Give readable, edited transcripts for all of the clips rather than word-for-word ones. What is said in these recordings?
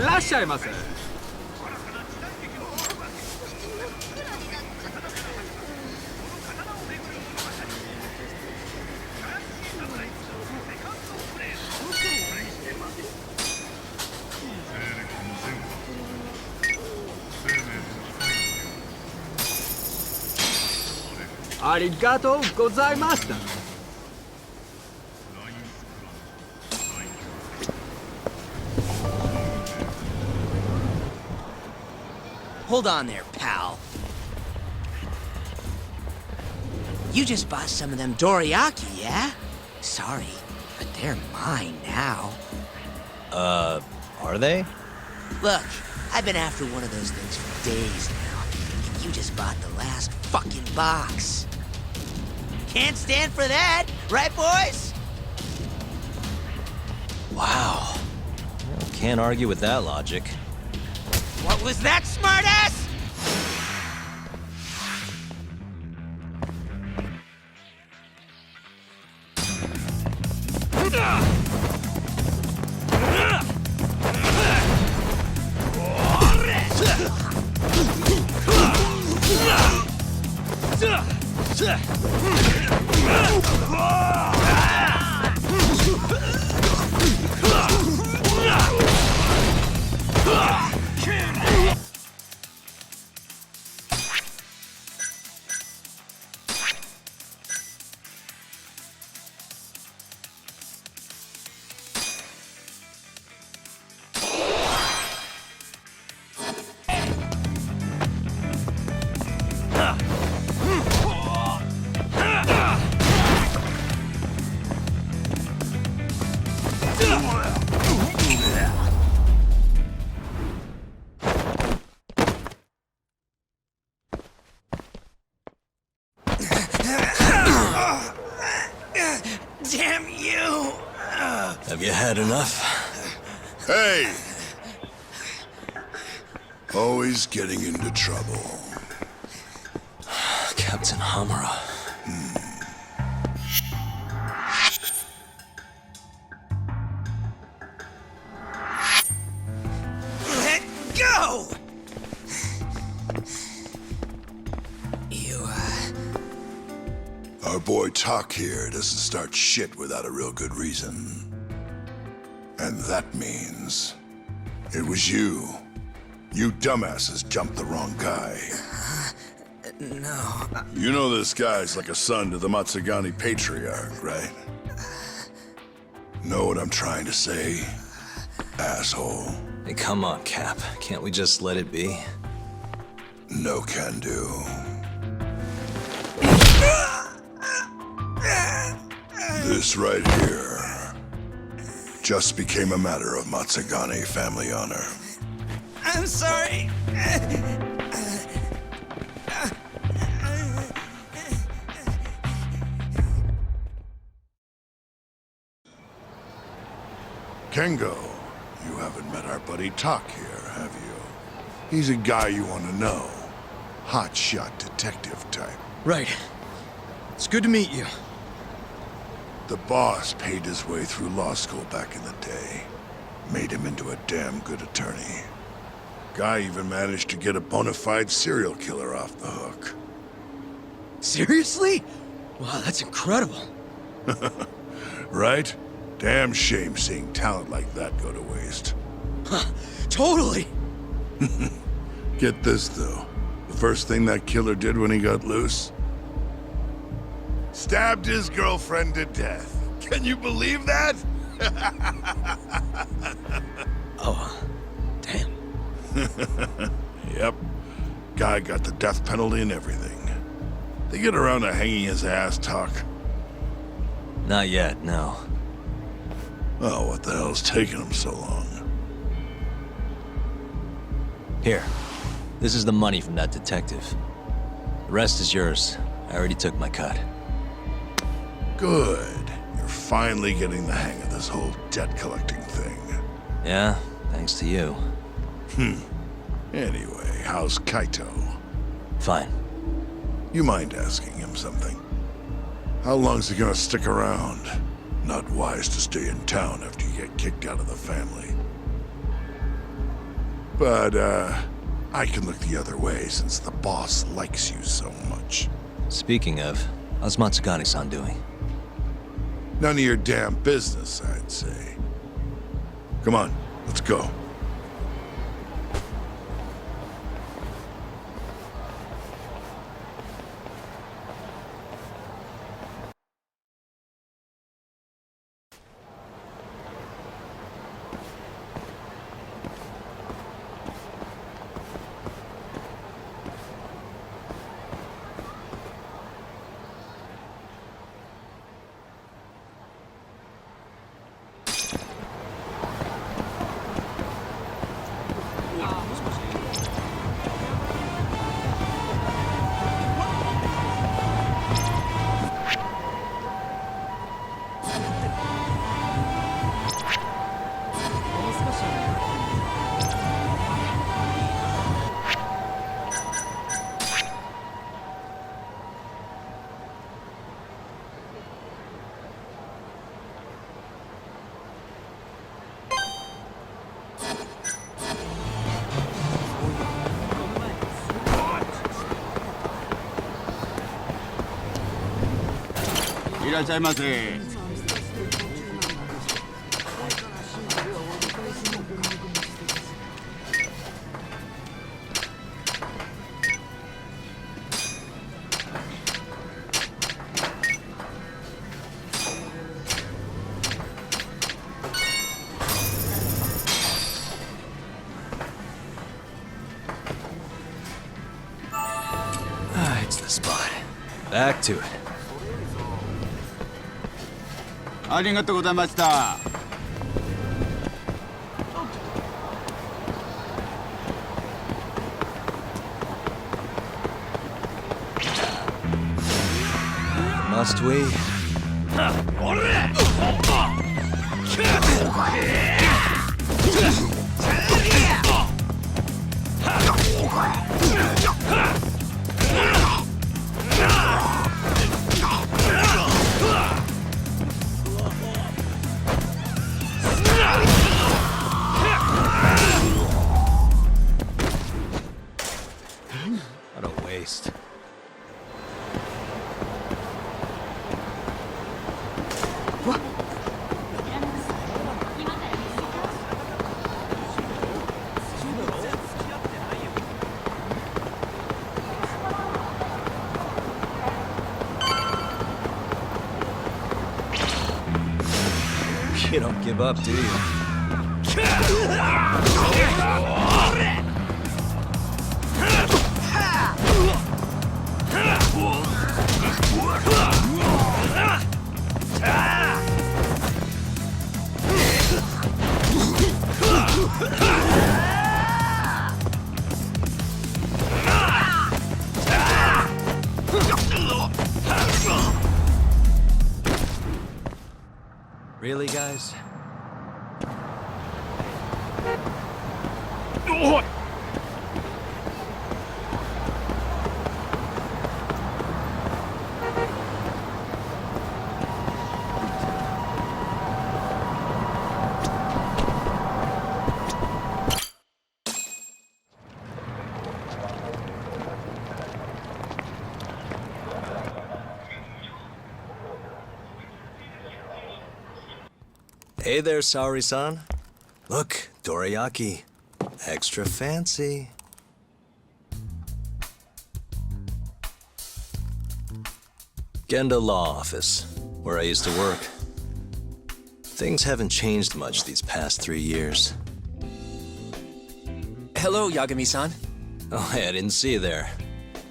いらっしゃいませ。ありがとうございました。Hold on there, pal. You just bought some of them dorayaki, yeah? Sorry, but they're mine now. Are they? Look, I've been after one of those things for days now, and you just bought the last fucking box. Can't stand for that, right, boys? Wow. Can't argue with that logic. What was that, smartass? Damn you! Have you had enough? Hey! Always getting into trouble. Captain Hamura. Let go! Our boy Tak here doesn't start shit without a real good reason. And that means it was you. You dumbasses jumped the wrong guy. No. You know this guy's like a son to the Matsugani patriarch, right? Know what I'm trying to say? Asshole. Hey, come on, Cap. Can't we just let it be? No can do. This right here just became a matter of Matsugani family honor. I'm sorry. Kengo, you haven't met our buddy Tak here, have you? He's a guy you want to know. Hotshot detective type. Right. It's good to meet you. The boss paid his way through law school back in the day. Made him into a damn good attorney. Guy even managed to get a bona fide serial killer off the hook. Seriously? Wow, that's incredible. Right? Damn shame seeing talent like that go to waste. Huh, totally. Get this, though. The first thing that killer did when he got loose? Stabbed his girlfriend to death. Can you believe that? Oh, damn. Yep. Guy got the death penalty and everything. They get around to hanging his ass, Tak? Not yet, no. Oh, what the hell's taking him so long? Here. This is the money from that detective. The rest is yours. I already took my cut. Good. You're finally getting the hang of this whole debt-collecting thing. Yeah, thanks to you. Anyway, how's Kaito? Fine. You mind asking him something? How long's he gonna stick around? Not wise to stay in town after you get kicked out of the family. But, I can look the other way since the boss likes you so much. Speaking of, how's Matsugane-san doing? None of your damn business, I'd say. Come on, let's go.いらっしゃいませ。Ah, it's the spot. Back to it. ありがとうございました。Must we? What a waste. You don't give up, do you? Really, guys? Hey there, Saori-san. Look, dorayaki. Extra fancy. Genda Law Office, where I used to work. Things haven't changed much these past 3 years. Hello, Yagami-san. Oh, hey, I didn't see you there.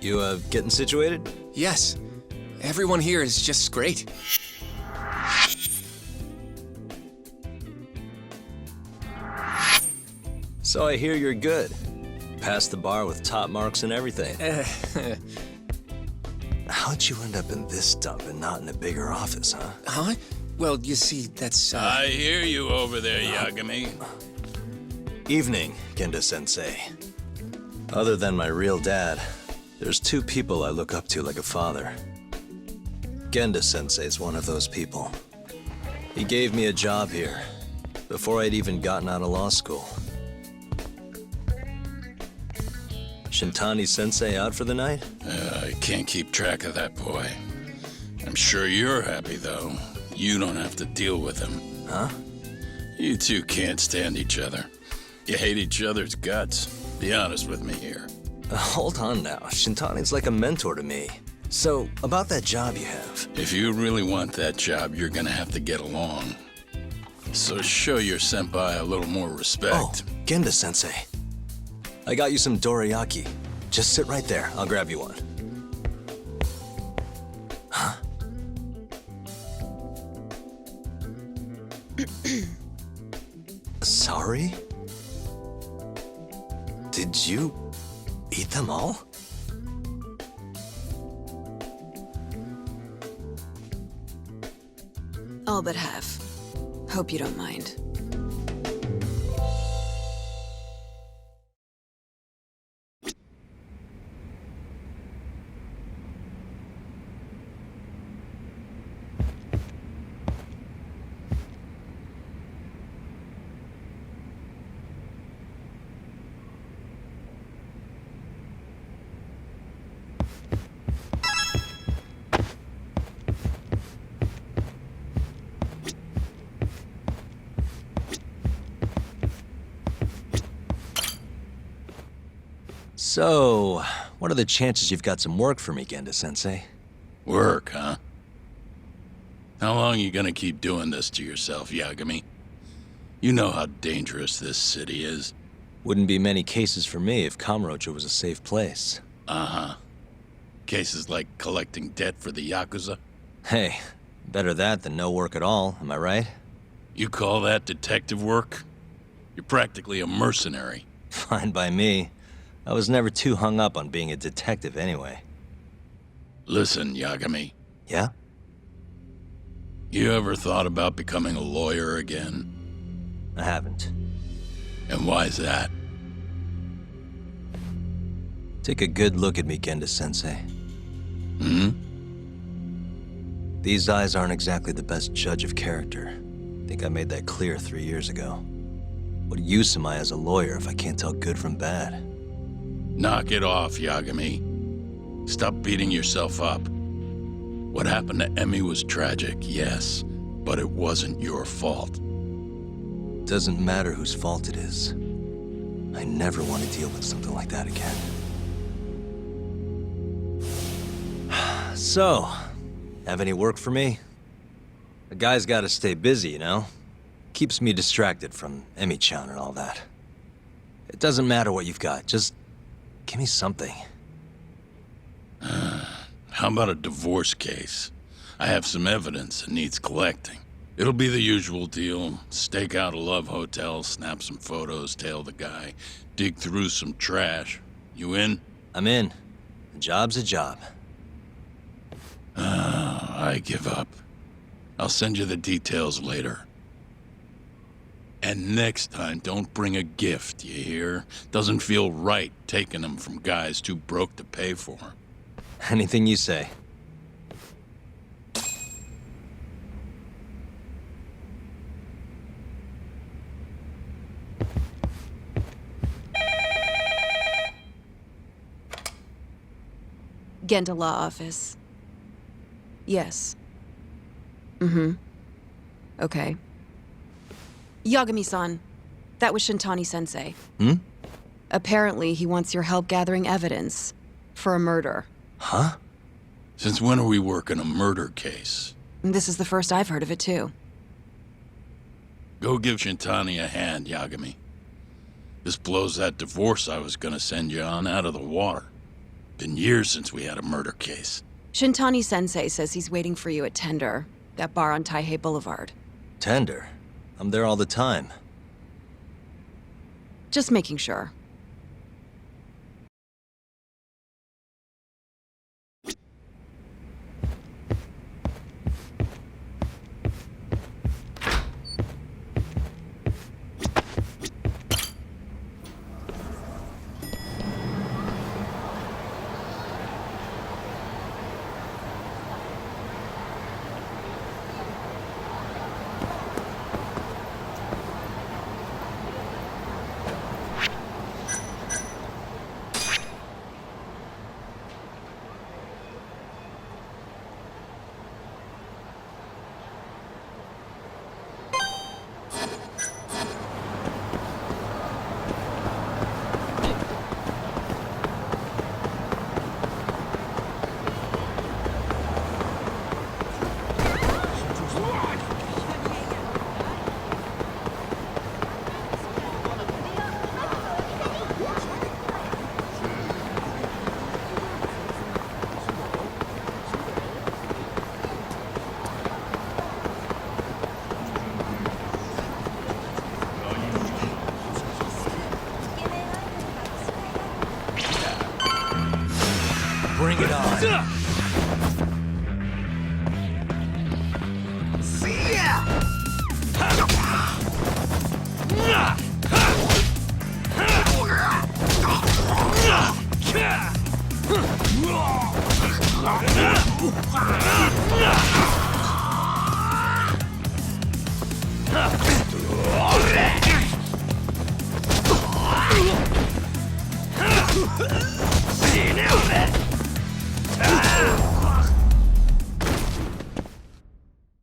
You, getting situated? Yes. Everyone here is just great. So I hear you're good. Passed the bar with top marks and everything. How'd you end up in this dump and not in a bigger office, huh? Huh? Well, you see, that's, I hear you over there, Yagami. Evening, Genda-sensei. Other than my real dad, there's 2 people I look up to like a father. Genda-sensei's one of those people. He gave me a job here, before I'd even gotten out of law school. Shintani-sensei out for the night? I can't keep track of that boy. I'm sure you're happy, though. You don't have to deal with him. Huh? You two can't stand each other. You hate each other's guts. Be honest with me here. Hold on now. Shintani's like a mentor to me. So, about that job you have. If you really want that job, you're gonna have to get along. So show your senpai a little more respect. Oh, Genda-sensei. I got you some dorayaki. Just sit right there. I'll grab you one. Huh? Sorry? Did you eat them all? All but half. Hope you don't mind. So, what are the chances you've got some work for me, Genda-sensei? Work, huh? How long you gonna keep doing this to yourself, Yagami? You know how dangerous this city is. Wouldn't be many cases for me if Kamurocho was a safe place. Uh-huh. Cases like collecting debt for the Yakuza? Hey, better that than no work at all, am I right? You call that detective work? You're practically a mercenary. Fine by me. I was never too hung up on being a detective anyway. Listen, Yagami. Yeah? You ever thought about becoming a lawyer again? I haven't. And why's that? Take a good look at me, Genda-sensei. Hmm? These eyes aren't exactly the best judge of character. I think I made that clear 3 years ago. What use am I as a lawyer if I can't tell good from bad? Knock it off, Yagami. Stop beating yourself up. What happened to Emmy was tragic, yes, but it wasn't your fault. Doesn't matter whose fault it is. I never want to deal with something like that again. So, have any work for me? A guy's gotta stay busy, you know? Keeps me distracted from Emmy-chan and all that. It doesn't matter what you've got, just give me something. How about a divorce case? I have some evidence that needs collecting. It'll be the usual deal. Stake out a love hotel, snap some photos, tail the guy, dig through some trash. You in? I'm in. A job's a job. I give up. I'll send you the details later. And next time, don't bring a gift, you hear? Doesn't feel right taking them from guys too broke to pay for. Anything you say. Genda Law Office. Yes. Mm-hmm. Okay. Yagami-san, that was Shintani-sensei. Hmm? Apparently, he wants your help gathering evidence for a murder. Huh? Since when are we working a murder case? This is the first I've heard of it, too. Go give Shintani a hand, Yagami. This blows that divorce I was gonna send you on out of the water. Been years since we had a murder case. Shintani-sensei says he's waiting for you at Tender, that bar on Taihei Boulevard. Tender. I'm there all the time. Just making sure. it on.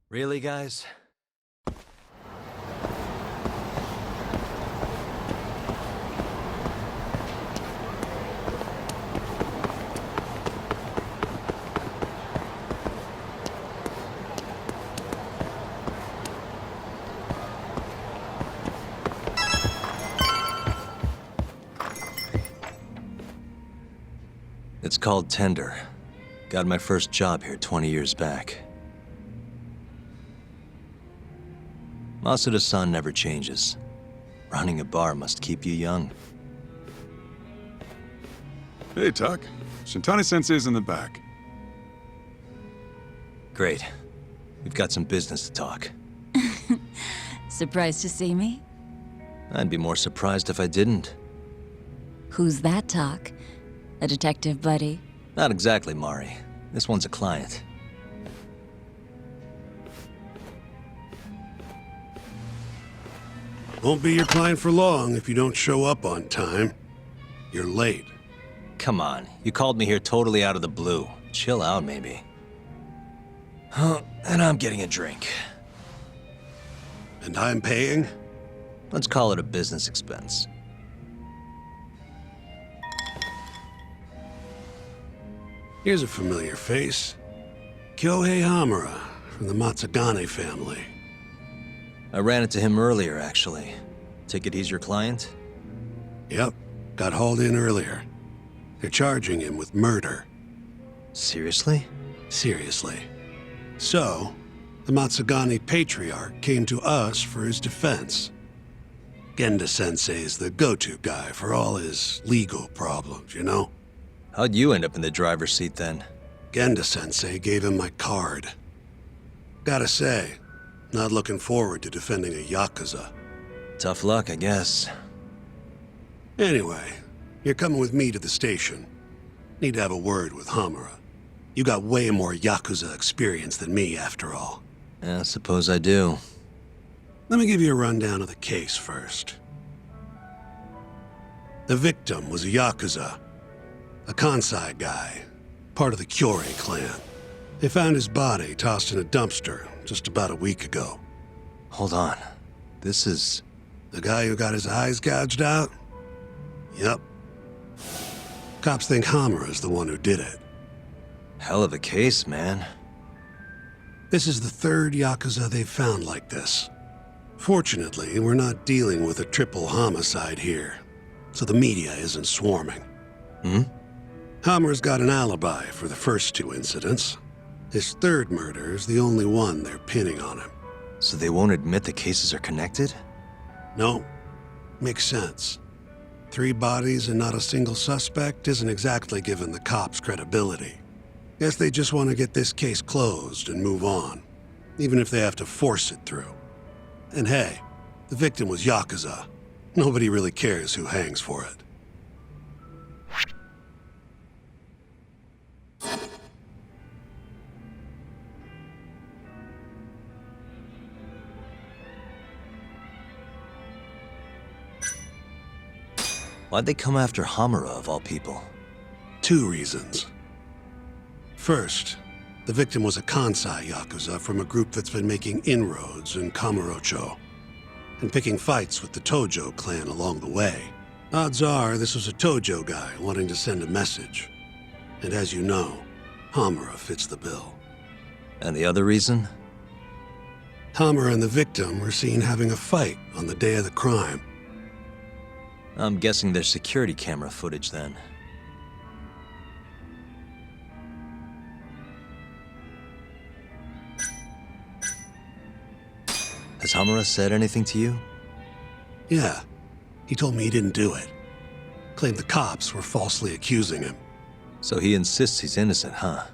Really, guys? It's called Tender. Got my first job here 20 years back. Masuda-san never changes. Running a bar must keep you young. Hey, Tuck. Shintani-sensei's in the back. Great. We've got some business to talk. Surprised to see me? I'd be more surprised if I didn't. Who's that, Talk? A detective buddy? Not exactly, Mari. This one's a client. Won't be your client for long if you don't show up on time. You're late. Come on, you called me here totally out of the blue. Chill out, maybe. Huh, and I'm getting a drink. And I'm paying? Let's call it a business expense. Here's a familiar face. Kyohei Hamura, from the Matsugane family. I ran into him earlier, actually. Take it he's your client? Yep, got hauled in earlier. They're charging him with murder. Seriously? Seriously. So, the Matsugane patriarch came to us for his defense. Genda-sensei's the go-to guy for all his legal problems, you know? How'd you end up in the driver's seat then? Genda-sensei gave him my card. Gotta say, not looking forward to defending a Yakuza. Tough luck, I guess. Anyway, you're coming with me to the station. Need to have a word with Hamura. You got way more Yakuza experience than me, after all. I suppose I do. Let me give you a rundown of the case first. The victim was a Yakuza. A Kansai guy, part of the Kyorei clan. They found his body tossed in a dumpster just about a week ago. Hold on. This is... The guy who got his eyes gouged out? Yep. Cops think Hamura's the one who did it. hell of a case, man. This is the third Yakuza they've found like this. Fortunately, we're not dealing with a triple homicide here, so the media isn't swarming. Hammer's got an alibi for the first two incidents. His third murder is the only one they're pinning on him. So they won't admit the cases are connected? No. Makes sense. 3 bodies and not a single suspect isn't exactly giving the cops credibility. Guess they just want to get this case closed and move on, even if they have to force it through. And hey, the victim was Yakuza. Nobody really cares who hangs for it. Why'd they come after Hamura, of all people? 2 reasons. First, the victim was a Kansai Yakuza from a group that's been making inroads in Kamurocho, and picking fights with the Tojo clan along the way. Odds are this was a Tojo guy wanting to send a message. And as you know, Hamura fits the bill. And the other reason? Hamura and the victim were seen having a fight on the day of the crime. I'm guessing there's security camera footage then. Has Hamura said anything to you? Yeah, he told me he didn't do it. Claimed the cops were falsely accusing him. So he insists he's innocent, huh?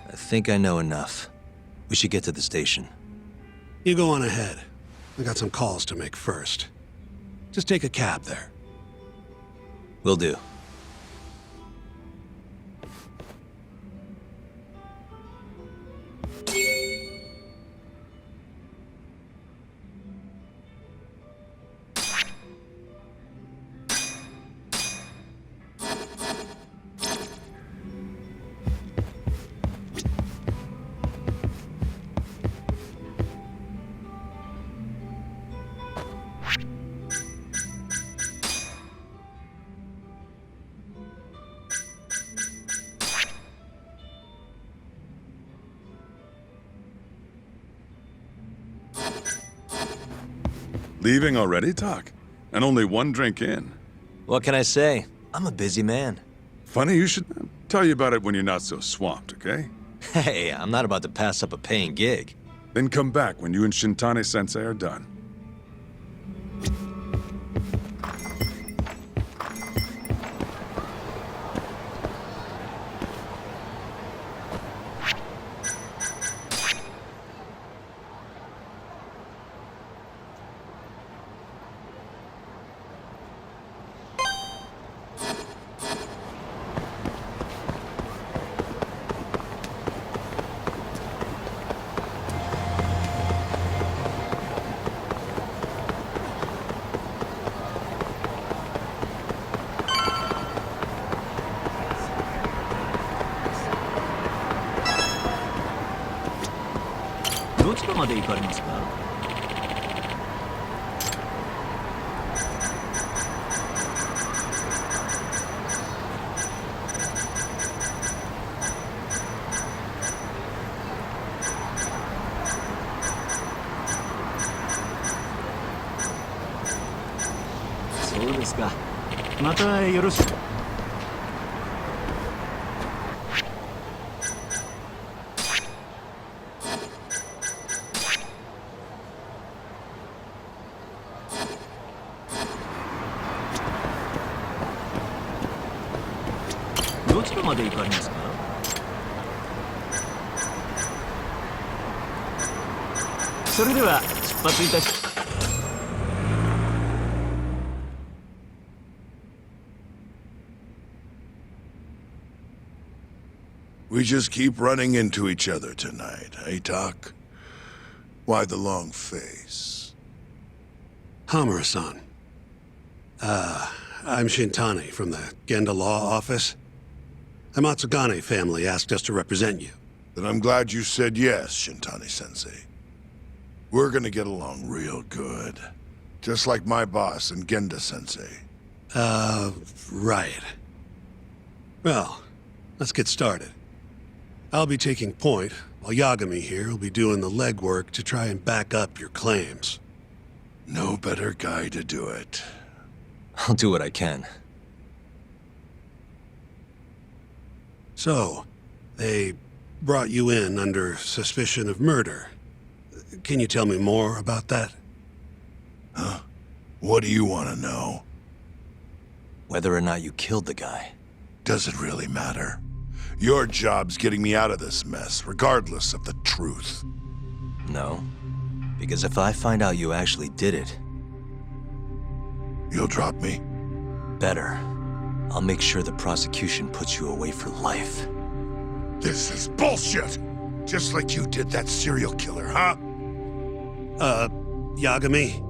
I think I know enough. We should get to the station. You go on ahead. I got some calls to make first. Just take a cab there. Will do. Leaving already, Doc? And only one drink in. What can I say? I'm a busy man. Funny, you should tell you about it when you're not so swamped, okay? Hey, I'm not about to pass up a paying gig. Then come back when you and Shintani-sensei are done. We just keep running into each other tonight, eh, Doc? Why the long face? Hamura-san. I'm Shintani from the Genda Law Office. The Matsugane family asked us to represent you. Then I'm glad you said yes, Shintani-sensei. We're gonna get along real good. Just like my boss and Genda-sensei. Right. Well, let's get started. I'll be taking point, while Yagami here will be doing the legwork to try and back up your claims. No better guy to do it. I'll do what I can. So, they brought you in under suspicion of murder. Can you tell me more about that? Huh? What do you want to know? Whether or not you killed the guy. Does it really matter? Your job's getting me out of this mess, regardless of the truth. No. Because if I find out you actually did it... You'll drop me? Better. I'll make sure the prosecution puts you away for life. This is bullshit! Just like you did that serial killer, huh? Yagami?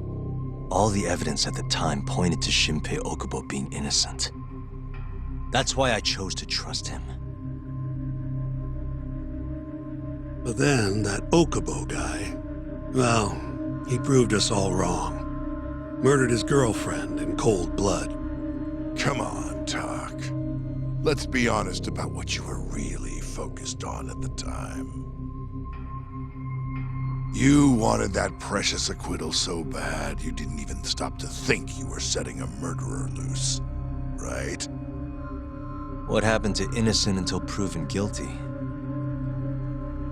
All the evidence at the time pointed to Shinpei Okubo being innocent. That's why I chose to trust him. But then, that Okubo guy, well, he proved us all wrong. Murdered his girlfriend in cold blood. Come on, Doc. Let's be honest about what you were really focused on at the time. You wanted that precious acquittal so bad, you didn't even stop to think you were setting a murderer loose, right? What happened to innocent until proven guilty?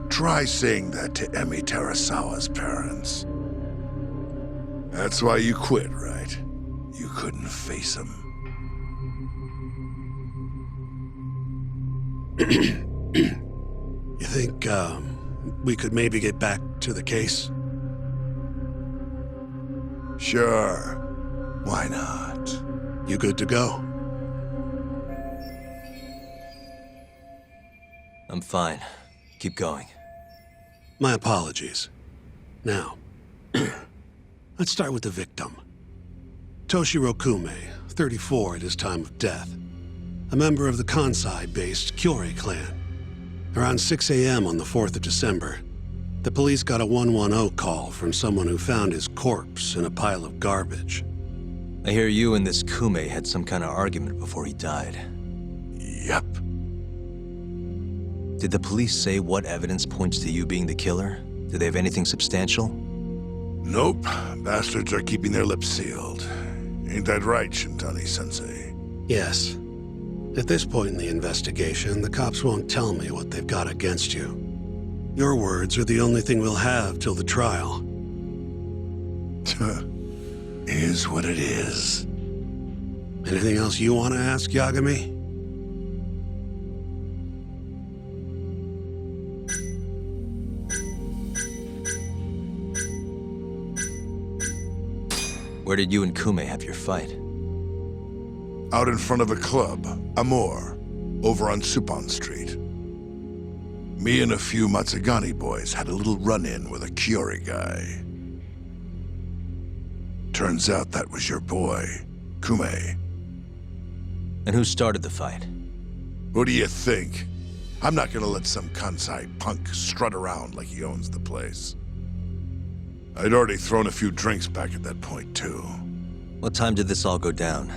Try saying that to Emi Terasawa's parents. That's why you quit, right? You couldn't face him. You think, we could maybe get back to the case? Sure. Why not? You good to go? I'm fine. Keep going. My apologies. Now, let's start with the victim. Toshiro Kume, 34 at his time of death. A member of the Kansai-based Kyorei clan. Around 6 a.m. on the 4th of December, the police got a 110 call from someone who found his corpse in a pile of garbage. I hear you and this Kume had some kind of argument before he died. Yep. Did the police say what evidence points to you being the killer? Do they have anything substantial? Nope. Bastards are keeping their lips sealed. Ain't that right, Shintani-sensei? Yes. At this point in the investigation, the cops won't tell me what they've got against you. Your words are the only thing we'll have till the trial. Is what it is. Anything else you want to ask, Yagami? Where did you and Kume have your fight? Out in front of a club, Amor, over on Supon Street. Me and a few Matsugani boys had a little run-in with a Kyorei guy. Turns out that was your boy, Kume. And who started the fight? What do you think? I'm not gonna let some Kansai punk strut around like he owns the place. I'd already thrown a few drinks back at that point, too. What time did this all go down?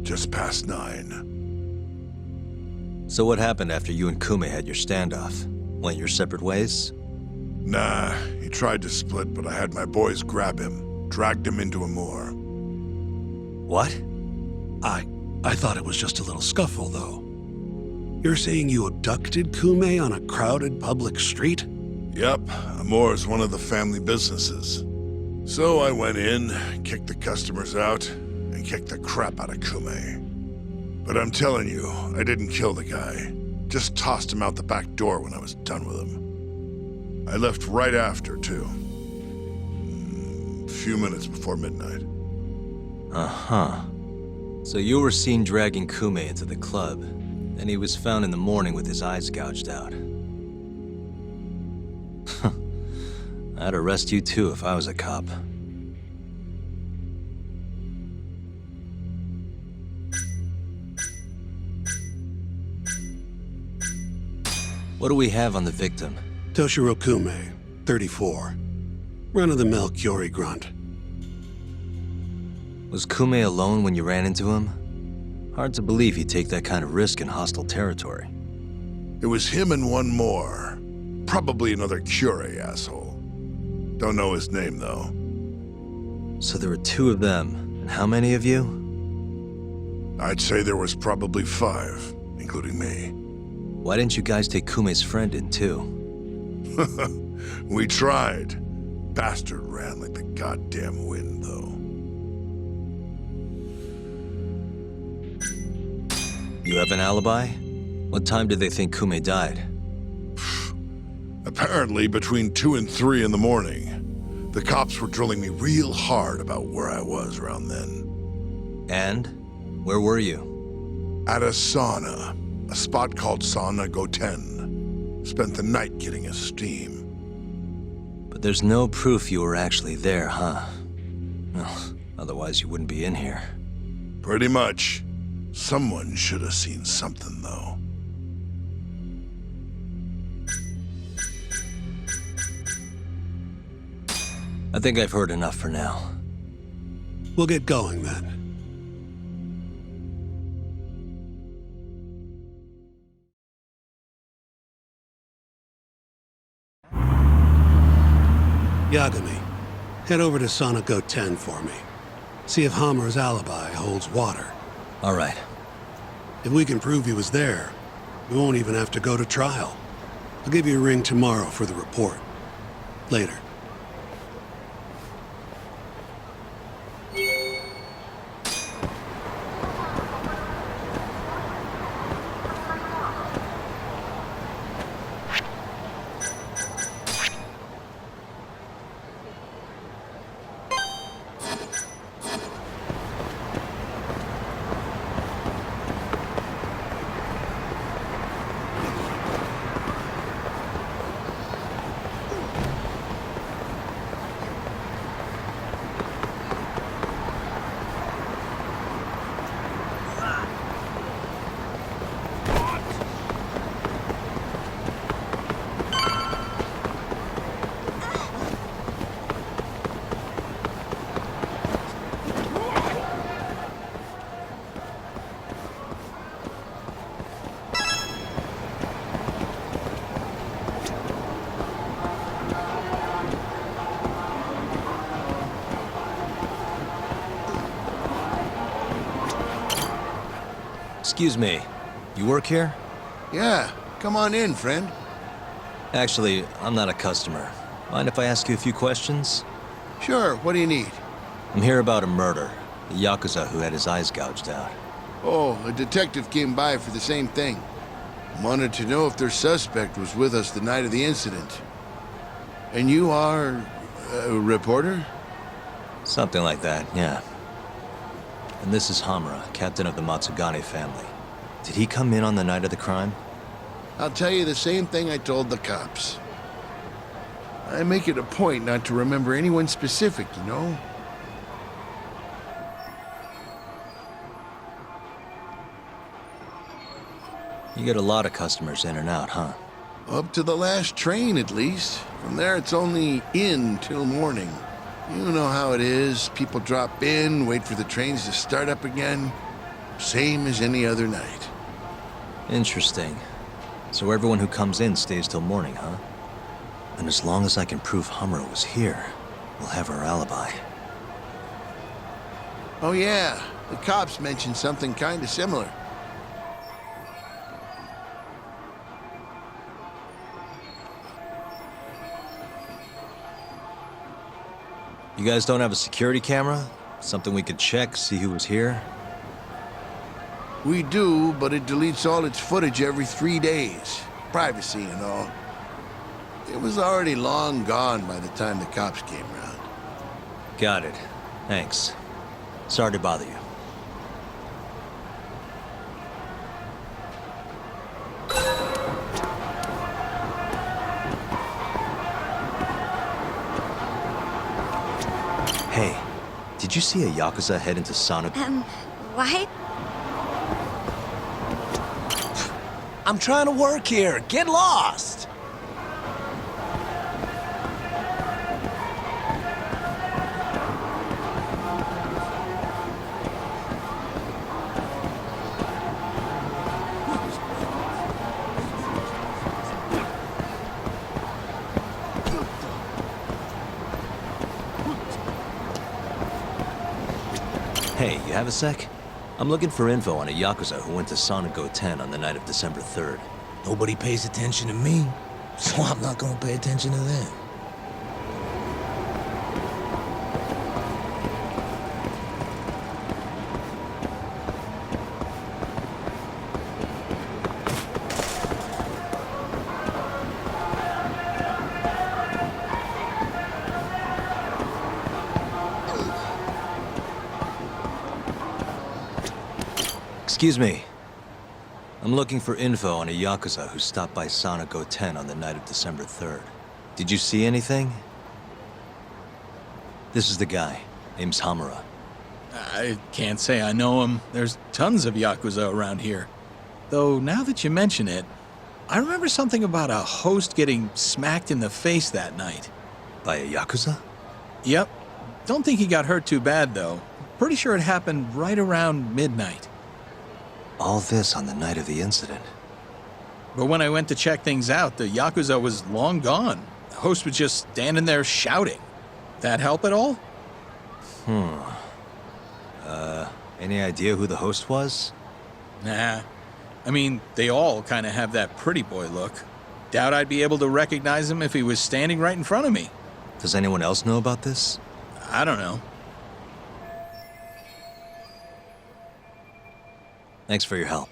Just past 9. So what happened after you and Kume had your standoff? Went your separate ways? Nah, he tried to split, but I had my boys grab him, dragged him into a moor. What? I thought it was just a little scuffle, though. You're saying you abducted Kume on a crowded public street? Yep, Amor's one of the family businesses. So I went in, kicked the customers out, and kicked the crap out of Kume. But I'm telling you, I didn't kill the guy. Just tossed him out the back door when I was done with him. I left right after, too. A few minutes before midnight. Uh-huh. So you were seen dragging Kume into the club, and he was found in the morning with his eyes gouged out. I'd arrest you too if I was a cop. What do we have on the victim? Toshiro Kume, 34. Run-of-the-mill Kyorei grunt. Was Kume alone when you ran into him? Hard to believe he'd take that kind of risk in hostile territory. It was him and one more. Probably another Kyorei asshole. Don't know his name, though. So there were 2 of them, and how many of you? I'd say there was probably 5, including me. Why didn't you guys take Kume's friend in, too? We tried. Bastard ran like the goddamn wind, though. You have an alibi? What time did they think Kume died? Apparently, between 2 and 3 in the morning, the cops were drilling me real hard about where I was around then. And? Where were you? At a sauna. A spot called Sauna Goten. Spent the night getting a steam. But there's no proof you were actually there, huh? Well, otherwise you wouldn't be in here. Pretty much. Someone should have seen something, though. I think I've heard enough for now. We'll get going, then. Yagami, head over to Sauna Goten for me. See if Hammer's alibi holds water. All right. If we can prove he was there, we won't even have to go to trial. I'll give you a ring tomorrow for the report. Later. Excuse me, you work here? Yeah, come on in, friend. Actually, I'm not a customer. Mind if I ask you a few questions? Sure, what do you need? I'm here about a murder. A Yakuza who had his eyes gouged out. Oh, a detective came by for the same thing. Wanted to know if their suspect was with us the night of the incident. And you are a reporter? Something like that, yeah. And this is Hamura, captain of the Matsugane family. Did he come in on the night of the crime? I'll tell you the same thing I told the cops. I make it a point not to remember anyone specific, you know? You get a lot of customers in and out, huh? Up to the last train, at least. From there, it's only in till morning. You know how it is. People drop in, wait for the trains to start up again. Same as any other night. Interesting. So everyone who comes in stays till morning, huh? And as long as I can prove Hamura was here, we'll have our alibi. Oh yeah, the cops mentioned something kind of similar. You guys don't have a security camera? Something we could check, see who was here? We do, but it deletes all its footage every 3 days. Privacy and all. It was already long gone by the time the cops came around. Got it. Thanks. Sorry to bother you. Hey, did you see a Yakuza head into Sonic? What? I'm trying to work here. Get lost! Hey, you have a sec? I'm looking for info on a Yakuza who went to Sonic 10 on the night of December 3rd. Nobody pays attention to me, so I'm not gonna pay attention to them. Excuse me. I'm looking for info on a Yakuza who stopped by Sonic 10 on the night of December 3rd. Did you see anything? This is the guy. Name's Hamura. I can't say I know him. There's tons of Yakuza around here. Though, now that you mention it, I remember something about a host getting smacked in the face that night. By a Yakuza? Yep. Don't think he got hurt too bad, though. Pretty sure it happened right around midnight. All this on the night of the incident. But when I went to check things out, the Yakuza was long gone. The host was just standing there shouting. That help at all? Any idea who the host was? Nah. I mean, they all kind of have that pretty boy look. Doubt I'd be able to recognize him if he was standing right in front of me. Does anyone else know about this? I don't know. Thanks for your help.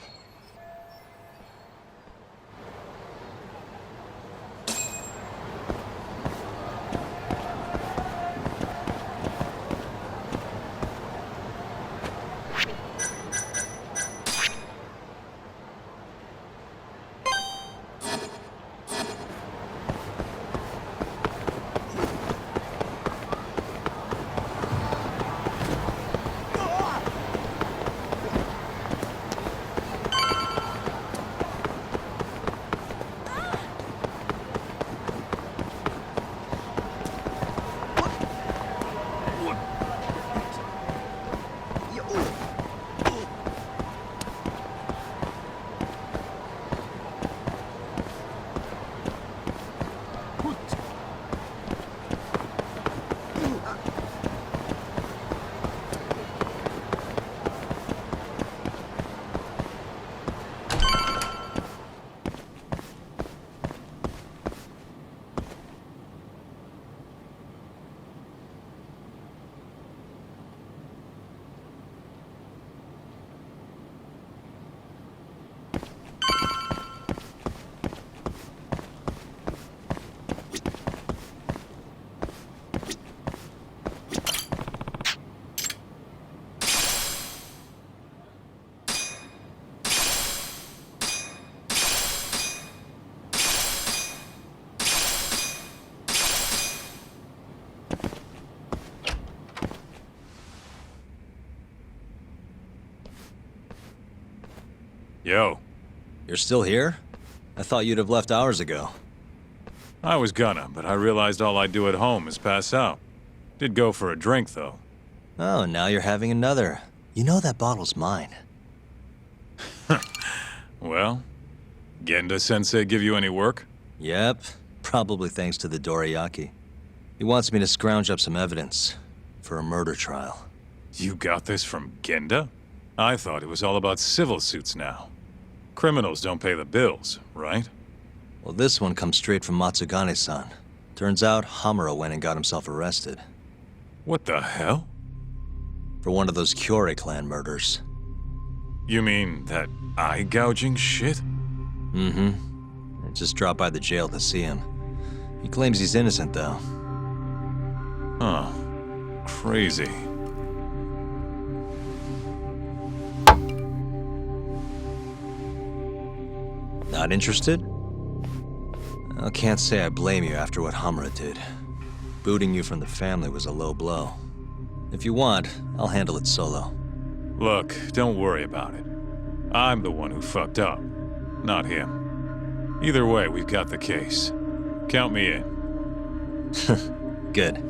Yo. You're still here? I thought you'd have left hours ago. I was gonna, but I realized all I do at home is pass out. Did go for a drink, though. Oh, now you're having another. You know that bottle's mine. Well, Genda-sensei give you any work? Yep, probably thanks to the dorayaki. He wants me to scrounge up some evidence for a murder trial. You got this from Genda? I thought it was all about civil suits now. Criminals don't pay the bills, right? Well, this one comes straight from Matsugane-san. Turns out Hamura went and got himself arrested. What the hell? For one of those Kyorei clan murders. You mean that eye-gouging shit? Mm-hmm. I just dropped by the jail to see him. He claims he's innocent, though. Huh. Crazy. Not interested? I can't say I blame you after what Hamura did. Booting you from the family was a low blow. If you want, I'll handle it solo. Look, don't worry about it. I'm the one who fucked up, not him. Either way, we've got the case. Count me in. Good.